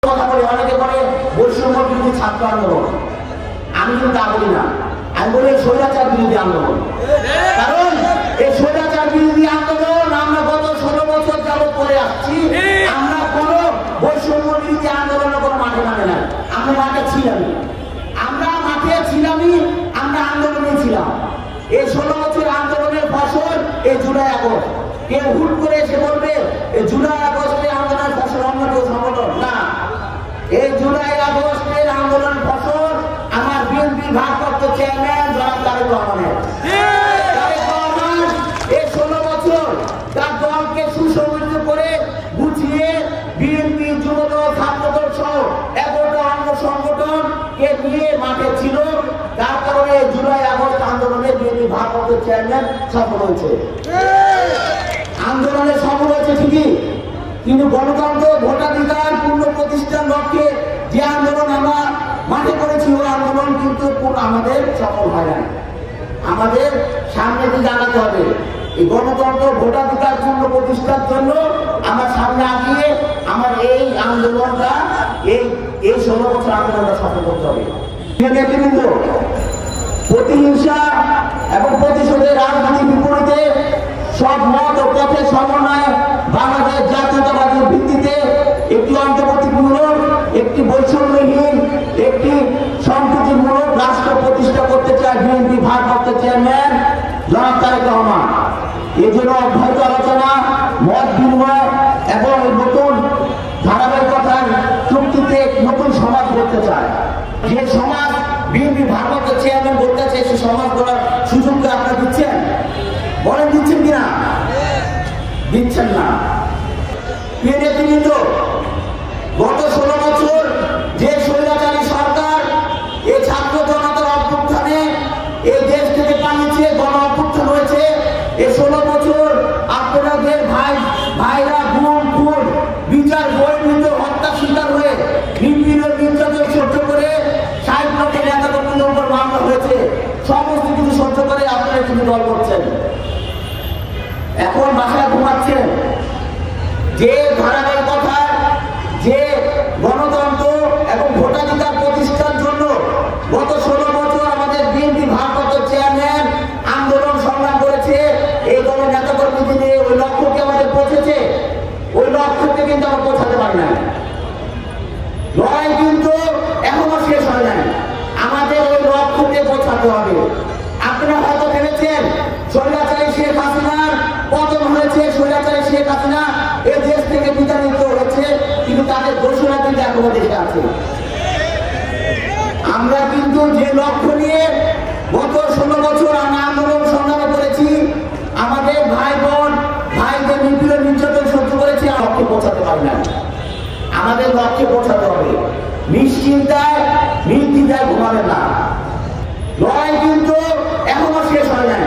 কথা বলে অনেকে বলে বৈষম্য বিরোধী ছাত্র আন্দোলন, আমি কিন্তু তা বলি না, আমি বলি স্বৈরাচার বিরোধী আন্দোলন। কারণ এই স্বৈরাচার বিরোধী আন্দোলন আমরা গত 16 বছর যাবত করে আসছি। আমরা কোন বৈষম্য বিরোধী আন্দোলনের কোনো মাঠে মানে না, আমরা মাঠে ছিলামই, আমরা মাঠে ছিলামই, আমরা আন্দোলনে ছিলাম। এই 16 বছর আন্দোলনের ফসল এই জুলাই আগস্ট। কেউ হুট করে এসে বলবে এই জুলাই আগস্টের আন্দোলনের ফসল অন্য কেউ সংগঠন না, এই জুলাই আগস্টের আন্দোলনের ফসল আমার বিএনপি ভারপ্রাপ্ত চেয়ারম্যান জনাব তারেক রহমানের। এই 16 বছর তার দলকে সুসংগঠিত করে গুছিয়ে বিএনপি, যুবদল, ছাত্রদল সহ 11টা অঙ্গ সংগঠন কে নিয়ে মাঠে ছিল। তার কারণে জুলাই আগস্ট আন্দোলনে বিএনপি ভারপ্রাপ্ত চেয়ারম্যান সফল হয়েছে। আন্দোলনে সফল হয়েছে ঠিকই, কিন্তু গণতন্ত্র, ভোটাধিকার পূর্ণ প্রতিষ্ঠার লক্ষ্যে যে আন্দোলন আমরা মাঠে করেছি ওই আন্দোলন কিন্তু আমাদের সফল হয় না। আমাদের সামনে দিকে আগাতে হবে। এই গণতন্ত্র, ভোটাধিকার পূর্ণ প্রতিষ্ঠার জন্য আমার সামনে আগিয়ে আমার এই আন্দোলনটা এই 16 বছর আন্দোলনটা সফল করতে হবে। নেতৃবৃন্দ, প্রতিহিংসা এবং প্রতিশোধের রাজনীতির বিপরীতে সব মত ও পথের সমন্বয়ে বাংলাদেশ জাতীয়তাবাদের ভিত্তিতে একটি অন্তর্বর্তীমূলক, একটি বৈষম্যহীন, একটি সম্প্রীতিমূলক রাষ্ট্র প্রতিষ্ঠা করতে চায় বিএনপি ভারপ্রাপ্ত চেয়ারম্যান জনাব তারেক রহমান। এই জন্য অব্যাহত আলোচনা, মত বিনিময় এবং নতুন ধারাবাহিকতার চুক্তিতে নতুন সমাজ গড়তে চায়। যে সমাজ বিএনপি ভারপ্রাপ্ত চেয়ারম্যান গড়তে চায় সে সমাজ গড়ার সুযোগটা আপনারা দিচ্ছেন? বলেন দিচ্ছেন কিনা? দিচ্ছেন না। গত 16 বছর যে স্বৈরাচারী সরকার এই ছাত্র জনতার অভ্যুত্থানে এই দেশ থেকে পালিয়েছে, গণ অভ্যুত্থান হয়েছে, এই 16 বছর আপনাদের ভাইরা গুম, খুন, বিচার বহির্ভূত হত্যা শিকার হয়ে নিপীড়ন, নির্যাতন সহ্য করে 60 লক্ষের নেতা কর্মীদের উপর মামলা হয়েছে। সমস্ত কিছু সহ্য করে আপনারা কিন্তু দল করছেন, এখন বাসায় ঘুমাচ্ছেন। যে ধারাবাহিকতা, যে গণতন্ত্র এবং ভোটাধিকার প্রতিষ্ঠার জন্য গত 16 বছর আমাদের বিএনপি ভারপ্রাপ্ত চেয়ারম্যান আন্দোলন সংগ্রাম করেছে, এই দলের নেতাকর্মীদের নিয়ে ওই লক্ষ্যকে আমাদের পৌঁছেছে, ওই লক্ষ্যকে কিন্তু আমরা পৌঁছাতে পারি না। লড়াই কিন্তু এখনো শেষ হয় নাই, আমাদের ওই লক্ষ্যকে পৌঁছাতে হবে। আপনারা হয়তো ভেবেছেন স্বৈরাচারী শেখ হাসিনার পতন হয়েছে, স্বৈরাচারী শেখ হাসিনা এই দেশ থেকে বিতাড়িত হয়েছে, কিন্তু তাদের ঘোষণা কিন্তু এখনো দেশে আছে। আমরা কিন্তু যে লক্ষ্য নিয়ে গত 16 বছর আমরা আন্দোলন সংগ্রাম করেছি, আমাদের ভাই বোন, ভাইদের নিপীড়ন, নির্যাতন সহ্য করেছি, লক্ষ্যে পৌঁছাতে পারি না। আমাদের লক্ষ্যে পৌঁছাতে হবে, নিশ্চিন্তায় নির্দ্বিধায় ঘুমাবেন না। লড়াই কিন্তু এখনো শেষ হয় নাই।